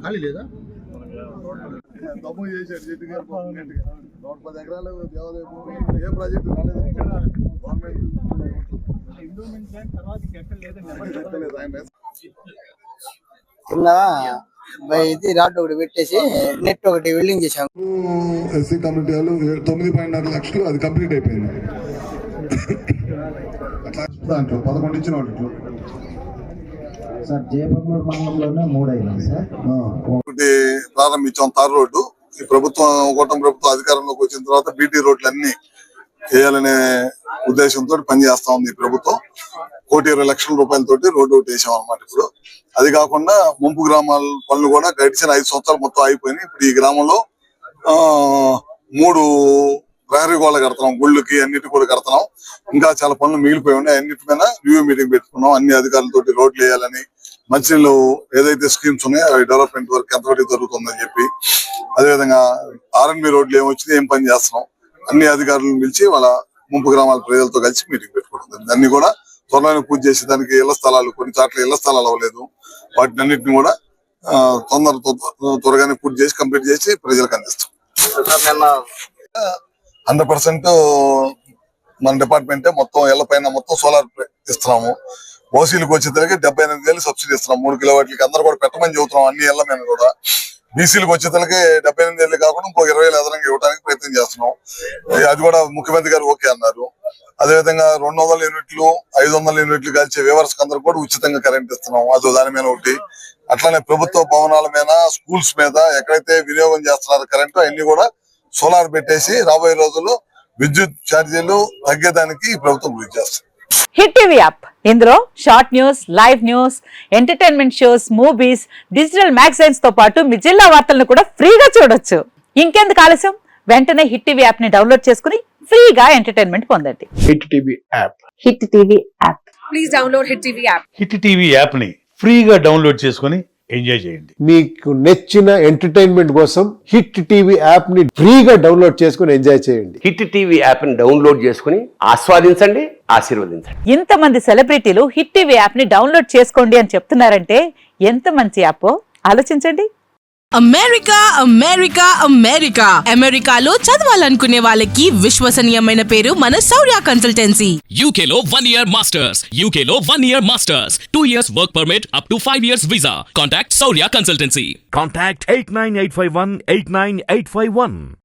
ఖాళీ లేదా దమ్ము చేశాడు చెట్టు గారు 110 ఎకరాలు దేవాలయం ఏ ప్రాజెక్టు రాలేదు ఇది రాడ్ ఒకటి పెట్టేసి నెట్ ఒకటి వెల్డింగ్ చేశాము. ఎస్సీ కమ్యూనిటీ వాళ్ళు 9.4 లక్షలు అది కంప్లీట్ అయిపోయింది. అట్లా దాంట్లో 11 ఇచ్చిన వాటిలో సార్ జయపూర్ మండలంలోనే 3 అయినాయి సార్. ఒకటి ప్రారంభించాం తార్ రోడ్డు. ఈ ప్రభుత్వం కూటమి ప్రభుత్వం అధికారంలోకి వచ్చిన తర్వాత బీటీ రోడ్లు అన్ని వేయాలనే ఉద్దేశంతో పనిచేస్తా ఉంది ఈ ప్రభుత్వం. 1,20,00,000 రోడ్డు ఒకటి వేసాం అనమాట. ఇప్పుడు అది కాకుండా ముంపు గ్రామాల పనులు కూడా గడిచిన 5 సంవత్సరాలు మొత్తం అయిపోయినాయి. ఇప్పుడు ఈ గ్రామంలో 3 ప్రహరీ గోడలు కడుతున్నాం, గుళ్ళకి అన్నిటి కూడా కడుతున్నాం. ఇంకా చాలా పనులు మిగిలిపోయి ఉన్నాయి. అన్నిటి మీద రివ్యూ మీటింగ్ పెట్టుకున్నాం. అన్ని అధికారులతోటి రోడ్లు వేయాలని, మంచినీళ్ళు ఏదైతే స్కీమ్స్ ఉన్నాయో అవి డెవలప్మెంట్ వర్క్ ఎంతవరకు జరుగుతుందని చెప్పి, అదేవిధంగా ఆర్ఎన్బి రోడ్లు ఏమొచ్చినాయి, ఏం పని చేస్తున్నాం, అన్ని అధికారులను పిలిచి వాళ్ళ ముంపు గ్రామాల ప్రజలతో కలిసి మీటింగ్ పెట్టుకుంటుంది. దాన్ని కూడా త్వరలో పూర్తి చేసి దానికి ఇళ్ల స్థలాలు, కొన్ని చోట్ల ఇళ్ల స్థలాలు అవ్వలేదు, వాటిని అన్నింటినీ కూడా త్వరగానే పూర్తి చేసి కంప్లీట్ చేసి ప్రజలకు అందిస్తాం. 100% మన డిపార్ట్మెంటే మొత్తం ఇళ్ల పైన మొత్తం సోలార్ ఇస్తున్నాము. ఓసీలకు వచ్చేసరికి 78,000 సబ్సిడీ ఇస్తున్నాం. 3 కిలోవాట్లకి అందరూ కూడా పెట్టమని చెబుతున్నాం అన్ని ఇళ్ల మీద కూడా. బీసీలకు వచ్చేసరికి 78,000 కాకుండా ఇంకో 20,000 అదనంగా ఇవ్వడానికి ప్రయత్నం చేస్తున్నాం. అది కూడా ముఖ్యమంత్రి గారు ఓకే అన్నారు. అదేవిధంగా 200 యూనిట్లు 500 యూనిట్లు కలిసే వ్యూవర్స్ అందరూ కూడా ఉచితంగా కరెంట్ ఇస్తున్నాం. అదో దాని మీద ఒకటి. అట్లానే ప్రభుత్వ భవనాల మీద, స్కూల్స్ మీద ఎక్కడైతే వినియోగం చేస్తున్నారు కరెంటు అన్ని కూడా సోలార్ పెట్టేసి రాబోయే రోజుల్లో విద్యుత్ ఛార్జీలు తగ్గేదానికి ఈ ప్రభుత్వం కృషి చేస్తుంది. హిట్ టీవీ యాప్, ఇందులో short news, live news, entertainment shows, movies, digital magazines తో పాటు మీ జిల్లా వార్తలను కూడా ఫ్రీగా చూడొచ్చు. ఇంకెందుకు ఆలస్యం, వెంటనే హిట్ టీవీ యాప్ ని డౌన్లోడ్ చేసుకుని ఫ్రీగా ఎంటర్టైన్మెంట్ పొందండి. Hit TV app, hit TV app, please download hit TV app. Hit TV app ని ఫ్రీగా డౌన్లోడ్ చేసుకుని ఎంజాయ్ చేయండి. మీకు నచ్చిన ఎంటర్టైన్మెంట్ కోసం హిట్ టీవీ యాప్ ని ఫ్రీగా డౌన్లోడ్ చేసుకుని ఎంజాయ్ చేయండి. హిట్ టీవీ యాప్ ని డౌన్లోడ్ చేసుకుని ఆస్వాదించండి, ఆశీర్వదించండి. ఇంతమంది సెలబ్రిటీలు హిట్ టీవీ యాప్ ని డౌన్లోడ్ చేసుకోండి అని చెప్తున్నారంటే ఎంత మంచి యాప్ ఆలోచించండి. అమెరికా అమెరికా అమెరికా అమెరికాలో చదవాలనుకునే వాళ్ళకి విశ్వసనీయమైన పేరు మన శౌర్య కన్సల్టెన్సీ. UK లో 1 year masters, UK లో 1 year masters, 2 years work permit up to 5 years visa. Contact Saurya Consultancy. Contact 89851 89851.